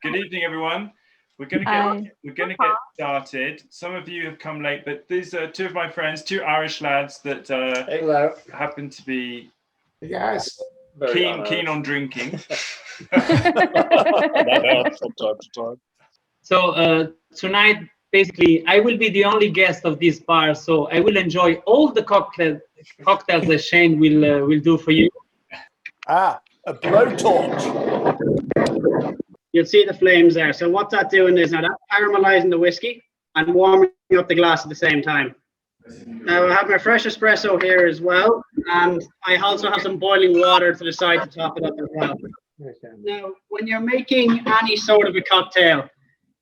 Good evening, everyone. We're going to get started. Some of you have come late, but these are two of my friends, two Irish lads that happen to be keen on drinking. That helps from time to time. So tonight, basically, I will be the only guest of this bar, so I will enjoy all the cocktails that Shane will do for you. A blowtorch. You'll see the flames there. So what that's doing is now that's caramelizing the whiskey and warming up the glass at the same time. Now I have my fresh espresso here as well, and I also have some boiling water to the side to top it up as well. Now, when you're making any sort of a cocktail,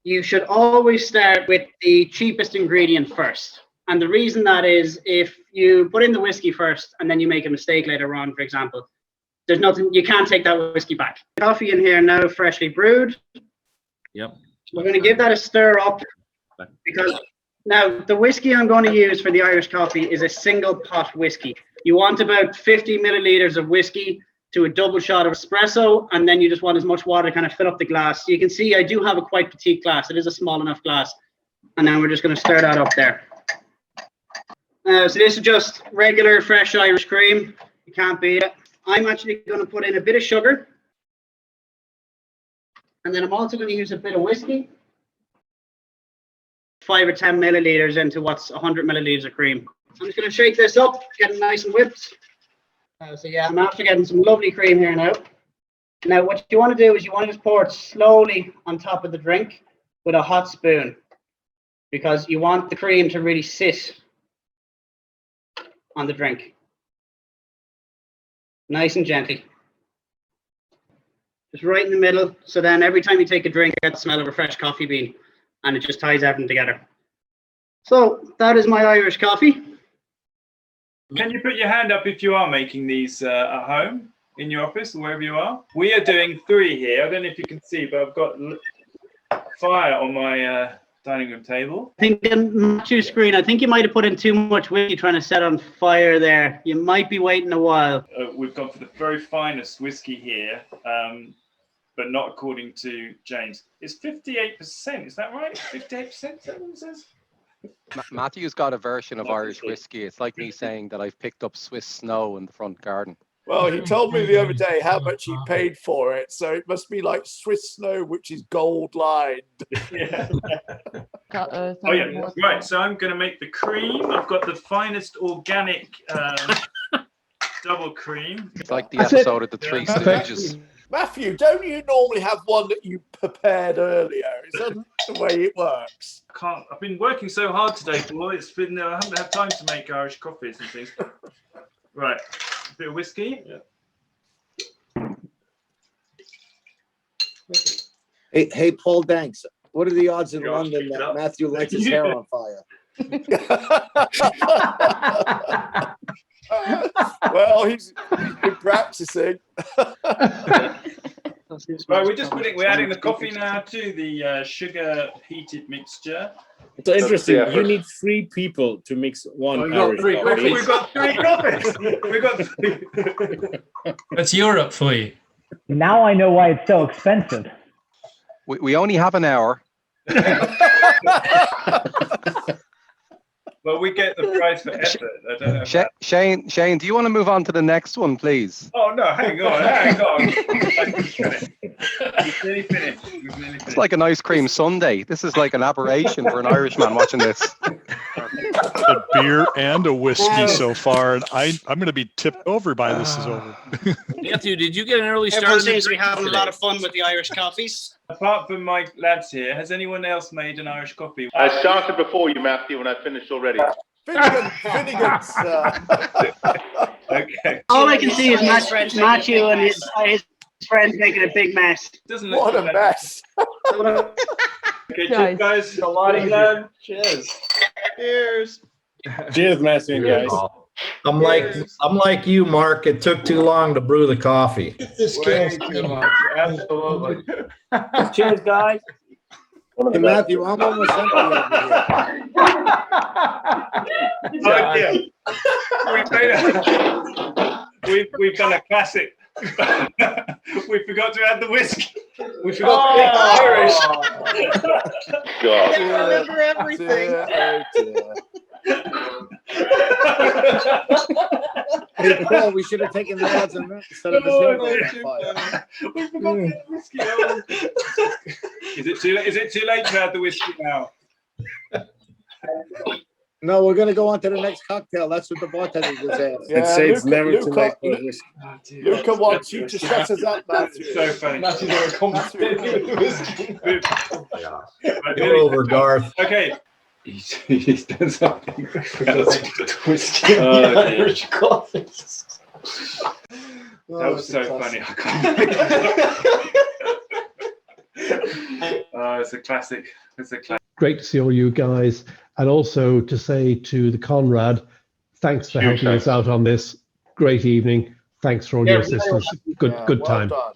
you should always start with the cheapest ingredient first. And the reason that is, if you put in the whiskey first and then you make a mistake later on, for example, there's nothing, you can't take that whiskey back. Coffee in here now, freshly brewed. Yep. We're going to give that a stir up, because now the whiskey I'm going to use for the Irish coffee is a single pot whiskey. You want about 50 milliliters of whiskey to a double shot of espresso, and then you just want as much water to kind of fill up the glass. So you can see I do have a quite petite glass. It is a small enough glass. And then we're just going to stir that up there. So this is just regular fresh Irish cream. You can't beat it. I'm actually going to put in a bit of sugar. And then I'm also going to use a bit of whiskey. 5 or 10 milliliters into what's 100 milliliters of cream. I'm just going to shake this up, get it nice and whipped. So yeah, I'm after getting some lovely cream here now. Now what you want to do is you want to just pour it slowly on top of the drink with a hot spoon, because you want the cream to really sit on the drink. Nice and gently. Just right in the middle, so then every time you take a drink, you get the smell of a fresh coffee bean, and it just ties everything together. So that is my Irish coffee. Can you put your hand up if you are making these at home, in your office, or wherever you are? We are doing 3 here. I don't know if you can see, but I've got fire on my dining room table. I think in Matthew's screen, I think you might have put in too much whiskey trying to set on fire there. You might be waiting a while. We've gone for the very finest whiskey here, but not according to James. It's 58%, is that right? 58%, is that what it says? Matthew's got a version of Irish whiskey. It's like me saying that I've picked up Swiss snow in the front garden. Well, he told me the other day how much he paid for it, so it must be like Swiss snow, which is gold lined. Yeah. Oh yeah, right. So I'm going to make the cream. I've got the finest organic double cream. It's like the episode of the Three Stooges. Matthew, don't you normally have one that you prepared earlier? Is that the way it works? I've been working so hard today, Paul. It's been I haven't had time to make Irish coffees and things. Right, a bit of whiskey. Yeah. Hey, Paul Banks. What are the odds in London that Matthew lights his hair on fire? Well, he's been practicing. Right, we're adding the coffee now to the sugar heated mixture. So interesting. You need 3 people to mix one Irish coffee. We've got 3 coffees. We've got 3. That's Europe for you. Now I know why it's so expensive. We only have an hour. Well, we get the price for effort. I don't know. Shane, do you want to move on to the next one, please? Oh no, hang on. We've nearly finished. It's like an ice cream sundae. This is like an aberration for an Irishman watching this. A beer and a whiskey so far, and I'm going to be tipped over by this is over. Matthew, did you get an early start? Everyone seems to be having a lot of fun with the Irish coffees. Apart from my lads here, has anyone else made an Irish coffee? I started before you, Matthew, and I finished already. Finnegan, Okay. All I can see is Matthew and his friends making a big mess. Doesn't look what a mess. Okay, cheers, guys. A lot of fun. Cheers. Cheers, Matthew, guys. I'm like you, Mark. It took too long to brew the coffee. Way too much. Absolutely. Cheers, guys. Hey, Matthew, I'm almost empty over here. We've done a classic. We forgot to add the whiskey. We forgot to Irish. God. I remember everything. Hey, Paul, we should have taken the odds on that instead of the zero. We forgot the whiskey. Is it too late to have the whiskey now? No, we're gonna go on to the next cocktail. That's what the bartender just asked. Yeah, It says Luca- never Luca- too late for whiskey. Luca wants you to shut us up, Matthew. It's so funny. Go over, Garth. Okay. He's done something. Whiskey Irish coffee. That was so funny. I can't Oh, it's a classic. It's a classic. Great to see all you guys, and also to say to the Conrad, thanks for helping us out on this great evening. Thanks for all your assistance. Good Well time. done.